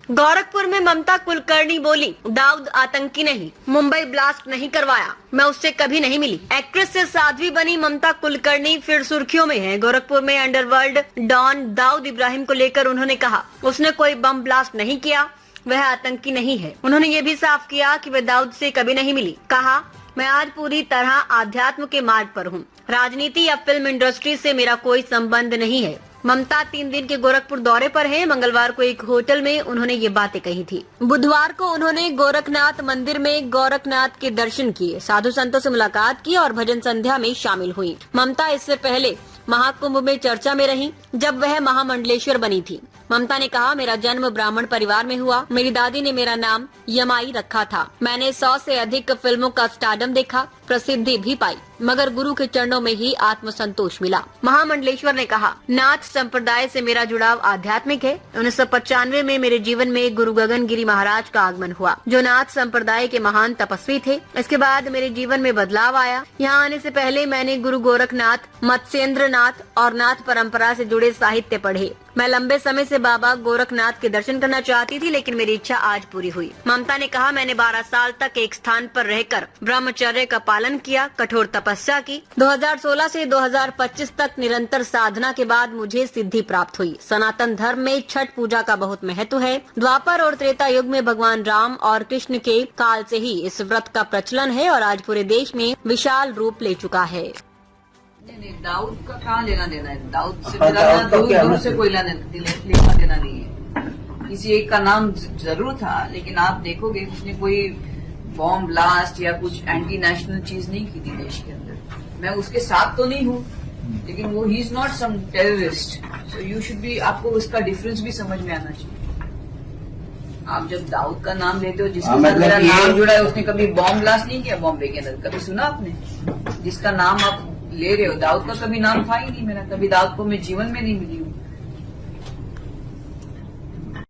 गोरखपुर में ममता कुलकर्णी बोली, दाऊद आतंकी नहीं, मुंबई ब्लास्ट नहीं करवाया, मैं उससे कभी नहीं मिली। एक्ट्रेस से साध्वी बनी ममता कुलकर्णी फिर सुर्खियों में है। गोरखपुर में अंडरवर्ल्ड डॉन दाऊद इब्राहिम को लेकर उन्होंने कहा, उसने कोई बम ब्लास्ट नहीं किया, वह आतंकी नहीं है। उन्होंने ये भी साफ किया कि वह दाऊद से कभी नहीं मिली। कहा, मैं आज पूरी तरह आध्यात्म के मार्ग पर हूँ, राजनीति या फिल्म इंडस्ट्री से मेरा कोई संबंध नहीं है। ममता 3 दिन के गोरखपुर दौरे पर हैं। मंगलवार को एक होटल में उन्होंने ये बातें कही थी। बुधवार को उन्होंने गोरखनाथ मंदिर में गोरखनाथ के दर्शन किए, साधु संतों से मुलाकात की और भजन संध्या में शामिल हुई। ममता इससे पहले महाकुंभ में चर्चा में रही, जब वह महामंडलेश्वर बनी थी। ममता ने कहा, मेरा जन्म ब्राह्मण परिवार में हुआ, मेरी दादी ने मेरा नाम यमाई रखा था। मैंने 100 से अधिक फिल्मों का स्टारडम देखा, प्रसिद्धि भी पाई, मगर गुरु के चरणों में ही आत्म संतोष मिला। महामंडलेश्वर ने कहा, नाथ संप्रदाय से मेरा जुड़ाव आध्यात्मिक है। 1995 में मेरे जीवन में गुरु गगनगिरी महाराज का आगमन हुआ, जो नाथ संप्रदाय के महान तपस्वी थे। इसके बाद मेरे जीवन में बदलाव आया। यहाँ आने से पहले मैंने गुरु गोरखनाथ, मत्स्येंद्र नाथ और नाथ परंपरा से जुड़े साहित्य पढ़े। मैं लंबे समय से बाबा गोरखनाथ के दर्शन करना चाहती थी, लेकिन मेरी इच्छा आज पूरी हुई। ममता ने कहा, मैंने 12 साल तक एक स्थान पर रहकर ब्रह्मचर्य का पालन किया, कठोर तपस्या की। 2016 से 2025 तक निरंतर साधना के बाद मुझे सिद्धि प्राप्त हुई। सनातन धर्म में छठ पूजा का बहुत महत्व है। द्वापर और त्रेता युग में भगवान राम और कृष्ण के काल से ही इस व्रत का प्रचलन है और आज पूरे देश में विशाल रूप ले चुका है। नहीं, दाऊद का कहाँ लेना देना है? दाऊद से मेरा दूर से कोई लेना देना नहीं है। किसी एक का नाम जरूर था, लेकिन आप देखोगे उसने कोई बॉम्ब ब्लास्ट या कुछ एंटी नेशनल चीज नहीं की थी देश के अंदर। मैं उसके साथ तो नहीं हूँ, लेकिन वो he is not some terrorist. So you should be, आपको उसका डिफरेंस भी समझ में आना चाहिए। आप जब दाऊद का नाम लेते हो, जिसके साथ मेरा नाम जुड़ा है, उसने कभी बॉम्ब ब्लास्ट नहीं किया बॉम्बे के अंदर, कभी सुना आपने? जिसका नाम आप ले रहे हो, दाऊद का कभी नाम था ही नहीं मेरा, कभी दाऊद को मैं जीवन में नहीं मिली हूँ।